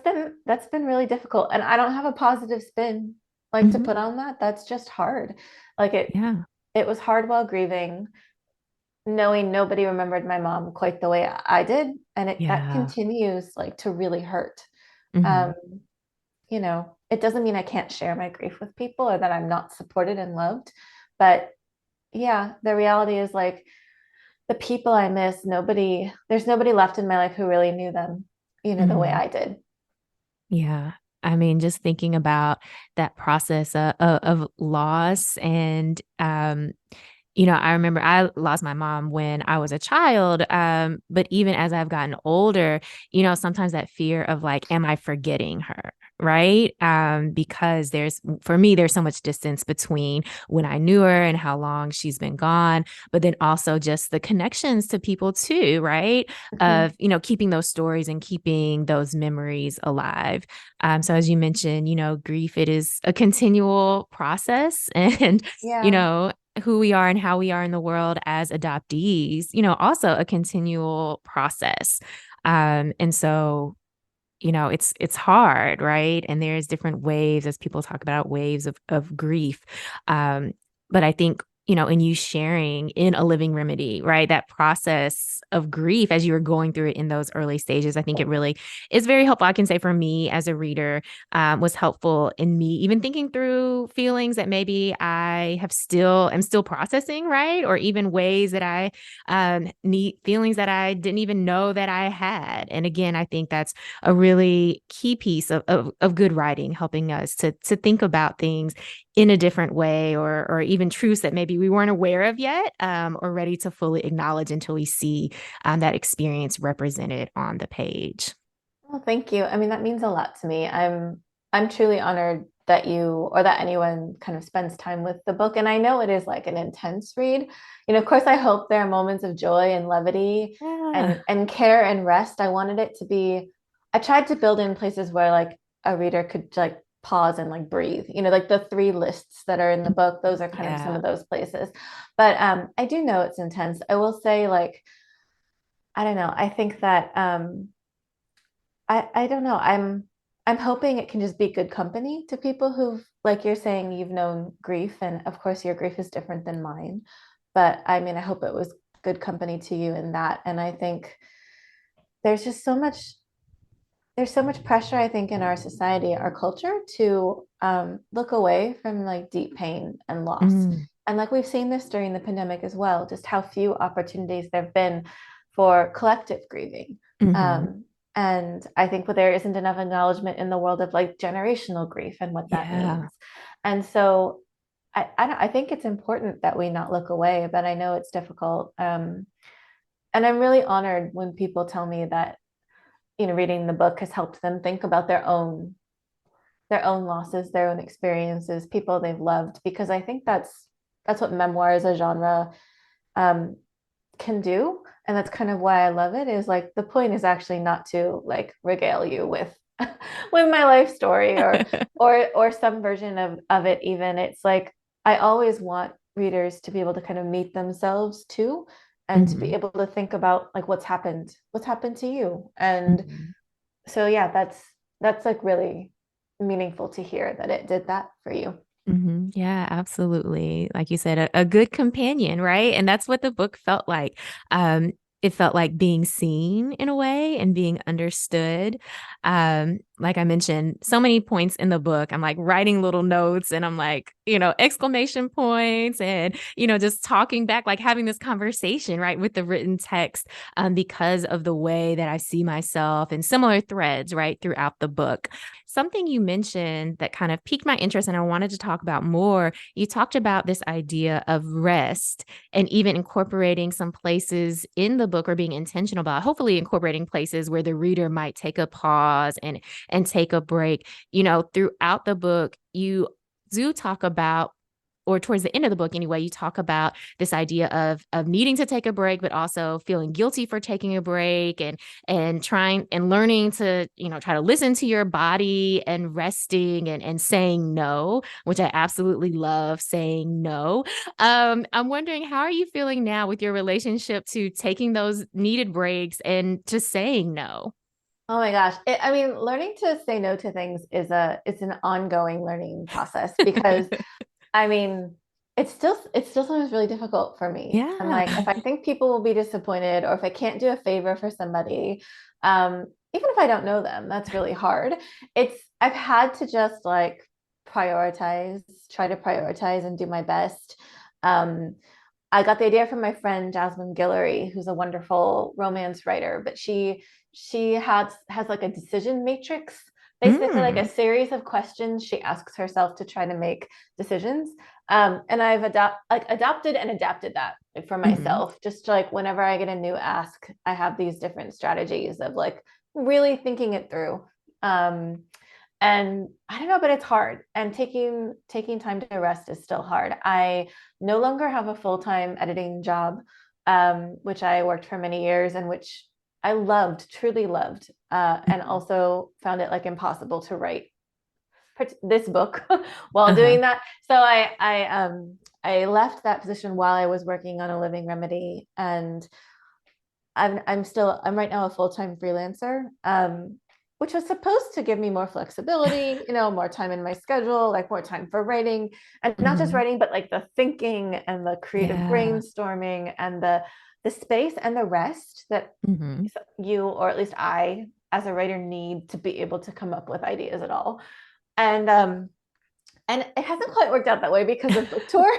been really difficult. And I don't have a positive spin like to Mm-hmm. put on that. That's just hard. Like Yeah. it was hard while grieving, knowing nobody remembered my mom quite the way I did, and that Yeah. continues like to really hurt. Mm-hmm. um it doesn't mean I can't share my grief with people or that I'm not supported and loved, but yeah, the reality is like the people I miss, there's nobody left in my life who really knew them, the way Mm-hmm. I did. Yeah. I mean, just thinking about that process of loss, and I remember I lost my mom when I was a child. But even as I've gotten older, sometimes that fear of like, am I forgetting her? right? Because for me, there's so much distance between when I knew her and how long she's been gone, but then also just the connections to people too, right? Mhm. Of, keeping those stories and keeping those memories alive. So as you mentioned, grief, it is a continual process and, you Yeah. know, who we are and how we are in the world as adoptees, also a continual process. And so it's hard, right? And there's different waves, as people talk about, waves of grief. Um, but I think, in you sharing in a living remedy, right? That process of grief as you were going through it in those early stages, I think it really is very helpful. I can say for me as a reader, was helpful in me even thinking through feelings that maybe am still processing, right? Or even ways that I need feelings that I didn't even know that I had. And again, I think that's a really key piece of good writing, helping us to think about things in a different way, or even truths that maybe we weren't aware of yet, or ready to fully acknowledge until we see that experience represented on the page. Well, thank you. I mean, that means a lot to me. I'm truly honored that you or that anyone kind of spends time with the book. And I know it is like an intense read. Of course, I hope there are moments of joy and levity Yeah. and care and rest. I wanted it to be, I tried to build in places where like a reader could like pause and like breathe. Like the three lists that are in the book, those are kind of some Yeah. of those places. But I do know it's intense. I will say, like, I don't know. I think that I don't know. I'm hoping it can just be good company to people who've, like you're saying, you've known grief, and of course your grief is different than mine. But I mean, I hope it was good company to you in that. And I think there's just so much pressure, I think, in our society, our culture, to look away from like deep pain and loss. Mm, And like we've seen this during the pandemic as well, just how few opportunities there have been for collective grieving. hmm. Um, and I think there isn't enough acknowledgement in the world of like generational grief and what that Yeah. means. And so I think it's important that we not look away, but I know it's difficult. And I'm really honored when people tell me that reading the book has helped them think about their own losses, their own experiences, people they've loved, because I think that's what memoir as a genre um, can do. And that's kind of why I love it, is like the point is actually not to like regale you with with my life story or some version of it. Even it's like I always want readers to be able to kind of meet themselves too, and to be Hmm. able to think about like what's happened to you. And Hmm. so yeah, that's like really meaningful to hear that it did that for you. Hmm. Yeah, absolutely. Like you said, a good companion, right? And that's what the book felt like. Um, it felt like being seen in a way and being understood. Like I mentioned, so many points in the book, I'm like writing little notes and I'm like, exclamation points and, just talking back, like having this conversation, right, with the written text, because of the way that I see myself in similar threads, right, throughout the book. Something you mentioned that kind of piqued my interest and I wanted to talk about more. You talked about this idea of rest and even incorporating some places in the book, or being intentional about hopefully incorporating places where the reader might take a pause and take a break. Throughout the book, you do talk about, or towards the end of the book anyway, you talk about this idea of needing to take a break, but also feeling guilty for taking a break, and trying and learning to, try to listen to your body and resting and saying no, which I absolutely love, saying no. I'm wondering, how are you feeling now with your relationship to taking those needed breaks and just saying no? Oh my gosh. I mean, learning to say no to things it's an ongoing learning process, because I mean, it's still sometimes really difficult for me. And Yeah. like if I think people will be disappointed, or if I can't do a favor for somebody, even if I don't know them, that's really hard. I've had to just like prioritize, try to prioritize and do my best. Um, I got the idea from my friend Jasmine Guillory, who's a wonderful romance writer, but she has like a decision matrix, basically like a Mm. series of questions she asks herself to try to make decisions. And I've adopted and adapted that for Hmm. myself. Just like whenever I get a new ask, I have these different strategies of like really thinking it through. Um, And I don't know, but it's hard. And taking time to rest is still hard. I no longer have a full-time editing job, which I worked for many years and which I loved, truly loved, and Mhm. also found it like impossible to write this book while Uh-huh. doing that. So I left that position while I was working on a living remedy, and I'm right now a full-time freelancer, which was supposed to give me more flexibility, more time in my schedule, like more time for writing, and not just Mhm. writing, but like the thinking and the creative Yeah. brainstorming and the space and the rest that Mhm. you, or at least I, as a writer, need to be able to come up with ideas at all. And it hasn't quite worked out that way because of book tour,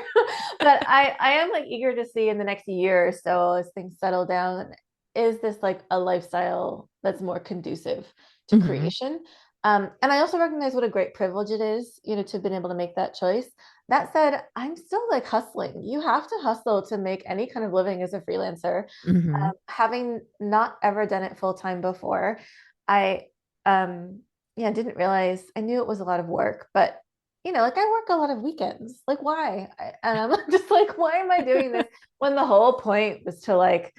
but I am like eager to see in the next year or so, as things settle down, is this like a lifestyle that's more conducive to Mhm. creation. And I also recognize what a great privilege it is, to have been able to make that choice. That said, I'm still like hustling. You have to hustle to make any kind of living as a freelancer. Mhm. Having not ever done it full time before, I yeah, didn't realize. I knew it was a lot of work, but like I work a lot of weekends. Like, why? And I'm just like, why am I doing this when the whole point was to like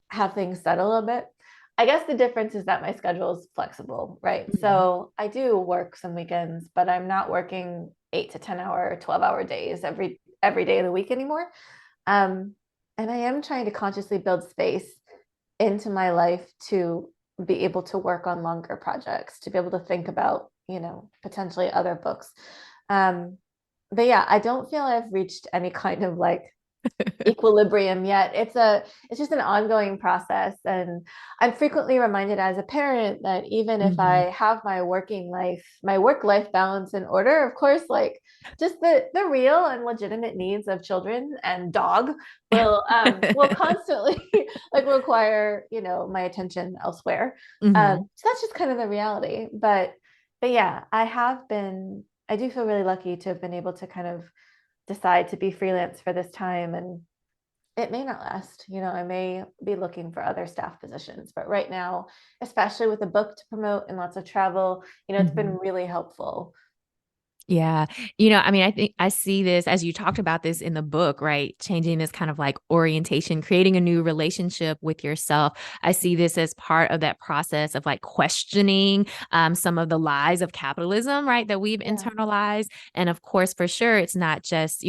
have things settle a bit? I guess the difference is that my schedule is flexible, right? Mhm. So I do work some weekends, but I'm not working 8 to 10 hour, 12-hour days every day of the week anymore. Um, and I am trying to consciously build space into my life to be able to work on longer projects, to be able to think about, potentially other books. Um, but yeah, I don't feel I've reached any kind of like equilibrium yet. It's just an ongoing process, and I'm frequently reminded as a parent that even if Mhm. I have my work life balance in order, of course, like just the real and legitimate needs of children and dog will constantly like require, my attention elsewhere. Mhm. So that's just kind of the reality. But yeah, I do feel really lucky to have been able to kind of decide to be freelance for this time, and it may not last. I may be looking for other staff positions, but right now, especially with a book to promote and lots of travel, it's been Mhm. really helpful. Yeah. I mean, I think I see this as you talked about this in the book, right? Changing this kind of like orientation, creating a new relationship with yourself. I see this as part of that process of like questioning some of the lies of capitalism, right? That we've Yeah, internalized. And of course, for sure, it's not just,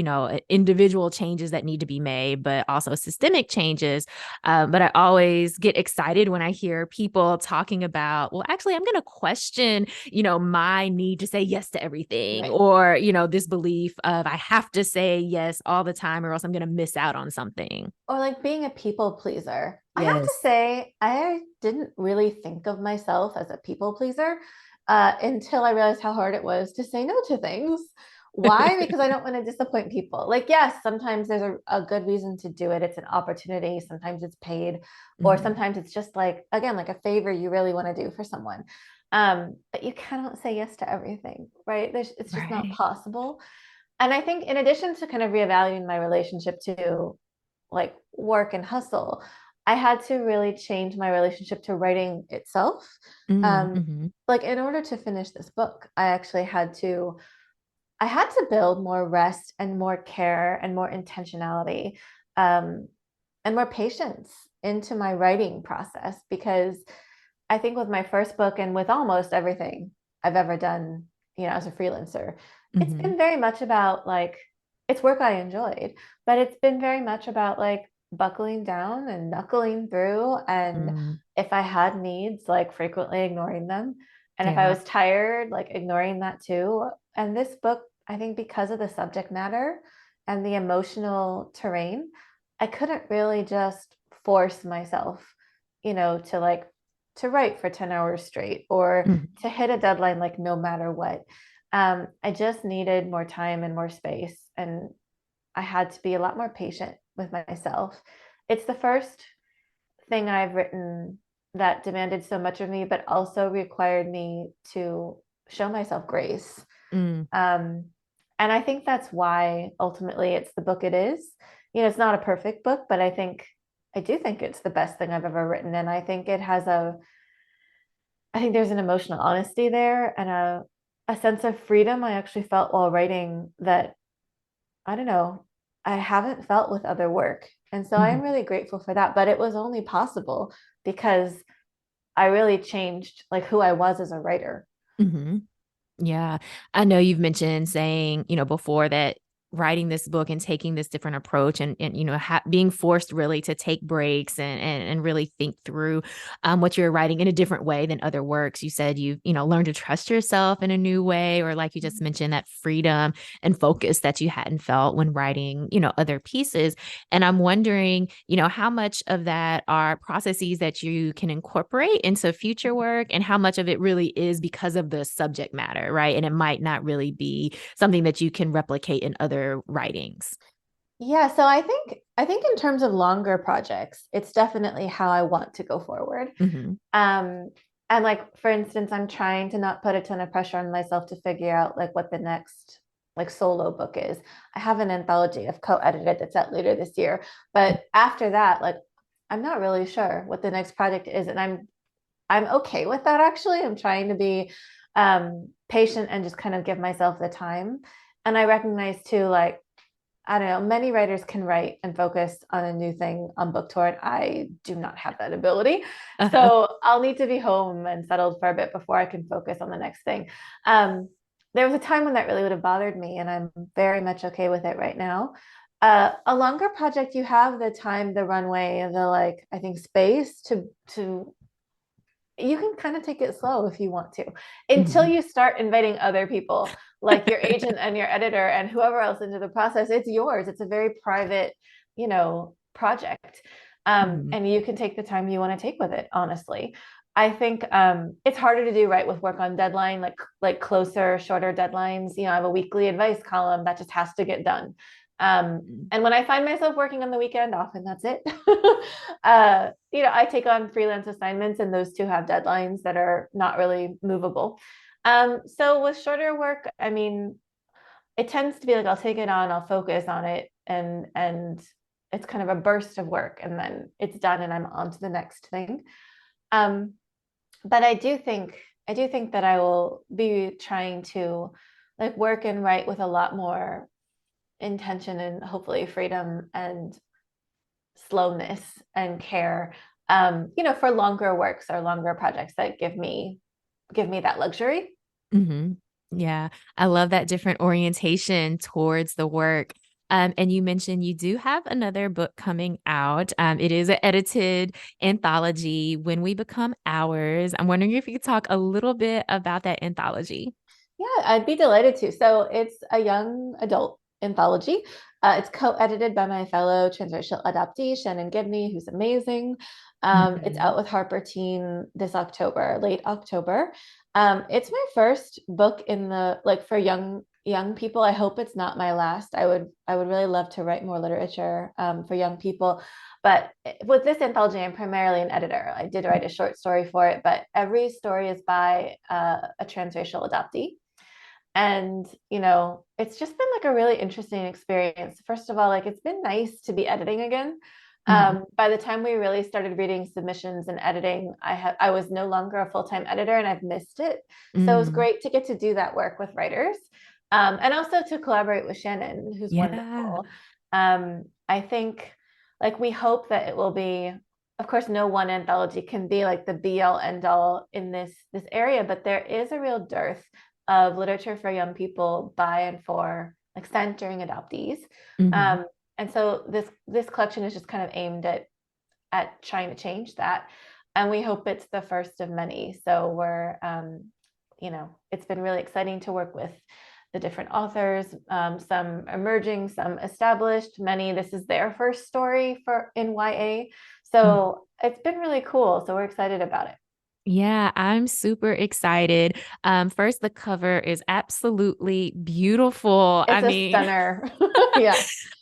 individual changes that need to be made, but also systemic changes. But I always get excited when I hear people talking about, well, actually, I'm going to question my need to say yes to everything right. or, this belief of I have to say yes all the time or else I'm going to miss out on something. Or like being a people pleaser. I have to Yes. say, I didn't really think of myself as a people pleaser until I realized how hard it was to say no to things. Why? Because I don't want to disappoint people. Like, yes, sometimes there's a good reason to do it. It's an opportunity. Sometimes it's paid, or Mhm. sometimes it's just like, again, like a favor you really want to do for someone. But you cannot say yes to everything, right? It's just not Right. possible. And I think in addition to kind of reevaluating my relationship to like work and hustle, I had to really change my relationship to writing itself. Mm-hmm. Like in order to finish this book, I had to build more rest and more care and more intentionality, um, and more patience into my writing process, because I think with my first book and with almost everything I've ever done, as a freelancer, it's Mm-hmm. been very much about like it's work I enjoyed, but it's been very much about like buckling down and knuckling through. And Mm. if I had needs, like frequently ignoring them. And if I Yeah. was tired, like ignoring that too. And this book, I think because of the subject matter and the emotional terrain, I couldn't really just force myself, to like to write for 10 hours straight or Mhm. to hit a deadline like no matter what. I just needed more time and more space, and I had to be a lot more patient with myself. It's the first thing I've written that demanded so much of me, but also required me to show myself grace. Mm. Um, and I think that's why ultimately it's the book it is. It's not a perfect book, but I do think it's the best thing I've ever written. And I think there's an emotional honesty there and a sense of freedom I actually felt while writing that, I don't know, I haven't felt with other work. And so I'm Mhm. really grateful for that. But it was only possible because I really changed like who I was as a writer. Mhm. Yeah. I know you've mentioned saying, before that writing this book and taking this different approach and being forced really to take breaks and really think through what you're writing in a different way than other works. You said you've learned to trust yourself in a new way, or like you just mentioned, that freedom and focus that you hadn't felt when writing other pieces. And I'm wondering how much of that are processes that you can incorporate into future work and how much of it really is because of the subject matter, right? And it might not really be something that you can replicate in other writings. Yeah, so I think in terms of longer projects, it's definitely how I want to go forward. Hmm. Um, and like for instance, I'm trying to not put a ton of pressure on myself to figure out like what the next like solo book is. I have an anthology I've co-edited that's out later this year, but after that, like I'm not really sure what the next project is, and I'm okay with that actually. I'm trying to be patient and just kind of give myself the time. And I recognize too, like I don't know, many writers can write and focus on a new thing on book tour, and I do not have that ability. Uh-huh. So I'll need to be home and settled for a bit before I can focus on the next thing. Um, there was a time when that really would have bothered me, and I'm very much okay with it right now. A longer project, you have the time, the runway, the like, I think space to you can kind of take it slow if you want to until Hmm. you start inviting other people like your agent and your editor and whoever else into the process. It's yours. It's a very private project, Hmm. and you can take the time you want to take with it, honestly. I think it's harder to do right with work on deadline, like closer, shorter deadlines. I have a weekly advice column that just has to get done. And when I find myself working on the weekend, often that's it. I take on freelance assignments, and those two have deadlines that are not really movable. So with shorter work, I mean, it tends to be like I'll take it on, I'll focus on it, and it's kind of a burst of work, and then it's done, and I'm on to the next thing. Um, but I do think that I will be trying to like work and write with a lot more intention and hopefully freedom and slowness and care, for longer works or longer projects that give me that luxury. Hmm. Yeah, I love that different orientation towards the work. And you mentioned you do have another book coming out. It is an edited anthology, When We Become Ours. I'm wondering if you could talk a little bit about that anthology. Yeah, I'd be delighted to. So it's a young adult anthology. It's co-edited by my fellow transracial adoptee, Shannon Gibney, who's amazing. It's Mhm. out with Harper Teen this October, late October. It's my first book in the like for young people. I hope it's not my last. I would really love to write more literature for young people. But with this anthology, I'm primarily an editor. I did write a short story for it, but every story is by a transracial adoptee. And it's just been like a really interesting experience. First of all, like it's been nice to be editing again. Mhm. By the time we really started reading submissions and editing, I was no longer a full-time editor, and I've missed it. So it was Mm. great to get to do that work with writers, and also to collaborate with Shannon, who's Yeah. wonderful. I think like we hope that it will be, of course, no one anthology can be like the be all end all in this area, but there is a real dearth of literature for young people by and for like centering adoptees. Mhm. Um, and so this collection is just kind of aimed at trying to change that. And we hope it's the first of many. So it's been really exciting to work with the different authors, some emerging, some established, many. This is their first story for in YA. Mhm. So it's been really cool. So we're excited about it. Yeah, I'm super excited. First, the cover is absolutely beautiful. I It's a mean, stunner. Yeah.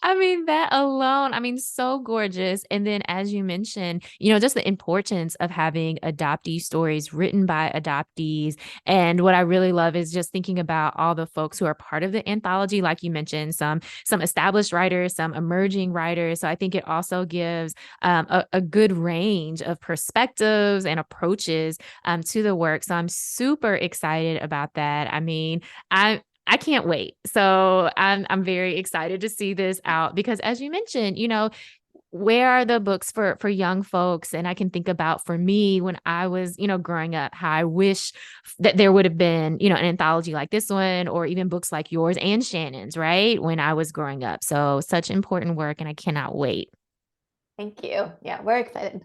I mean, that alone, I mean, so gorgeous. And then, as you mentioned just the importance of having adoptee stories written by adoptees. And what I really love is just thinking about all the folks who are part of the anthology, like you mentioned, some established writers, some emerging writers. So I think it also gives a good range of perspectives and approaches changes to the work. So I'm super excited about that. I mean, I can't wait. So I'm very excited to see this out because as you mentioned, where are the books for young folks? And I can think about for me when I was, growing up, how I wish that there would have been, an anthology like this one, or even books like yours and Shannon's, right? When I was growing up. So such important work, and I cannot wait. Thank you. Yeah, we're excited.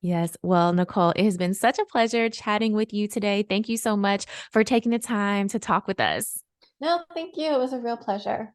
Yes. Well, Nicole, it has been such a pleasure chatting with you today. Thank you so much for taking the time to talk with us. No, thank you. It was a real pleasure.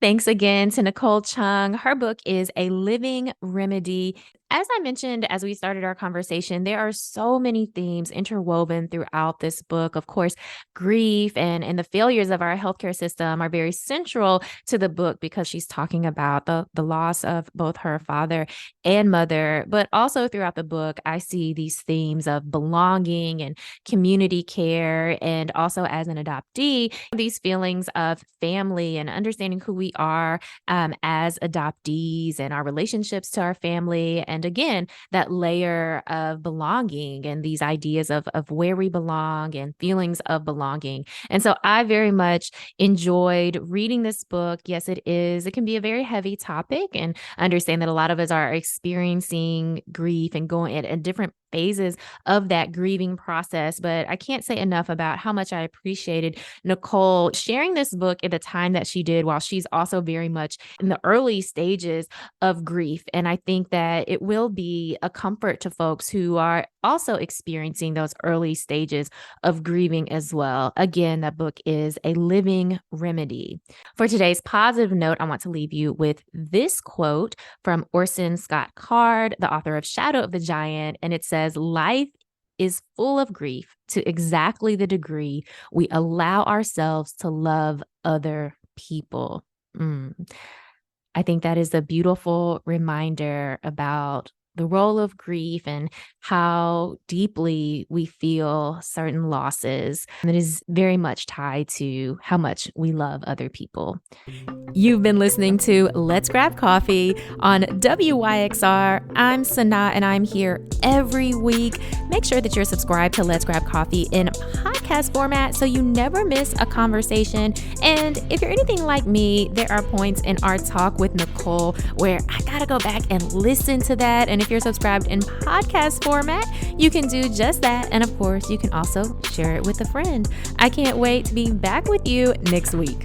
Thanks again to Nicole Chung. Her book is A Living Remedy. As I mentioned as we started our conversation, there are so many themes interwoven throughout this book. Of course, grief and the failures of our healthcare system are very central to the book because she's talking about the loss of both her father and mother. But also throughout the book, I see these themes of belonging and community care. And also as an adoptee, these feelings of family and understanding who we are as adoptees and our relationships to our family. And again, that layer of belonging and these ideas of where we belong and feelings of belonging. And so I very much enjoyed reading this book. Yes, it is. It can be a very heavy topic, and I understand that a lot of us are experiencing grief and going at different phases of that grieving process. But I can't say enough about how much I appreciated Nicole sharing this book at the time that she did, while she's also very much in the early stages of grief. And I think that it will be a comfort to folks who are also experiencing those early stages of grieving as well. Again, that book is A Living Remedy. For today's positive note, I want to leave you with this quote from Orson Scott Card, the author of Shadow of the Giant. And it says, "Life is full of grief to exactly the degree we allow ourselves to love other people." I think that is a beautiful reminder about the role of grief and how deeply we feel certain losses. And it is very much tied to how much we love other people. You've been listening to Let's Grab Coffee on WYXR. I'm Sana, and I'm here every week. Make sure that you're subscribed to Let's Grab Coffee in podcast format so you never miss a conversation. And if you're anything like me, there are points in our talk with Nicole where I gotta go back and listen to that. And if you're subscribed in podcast format, you can do just that. And of course, you can also share it with a friend. I can't wait to be back with you next week.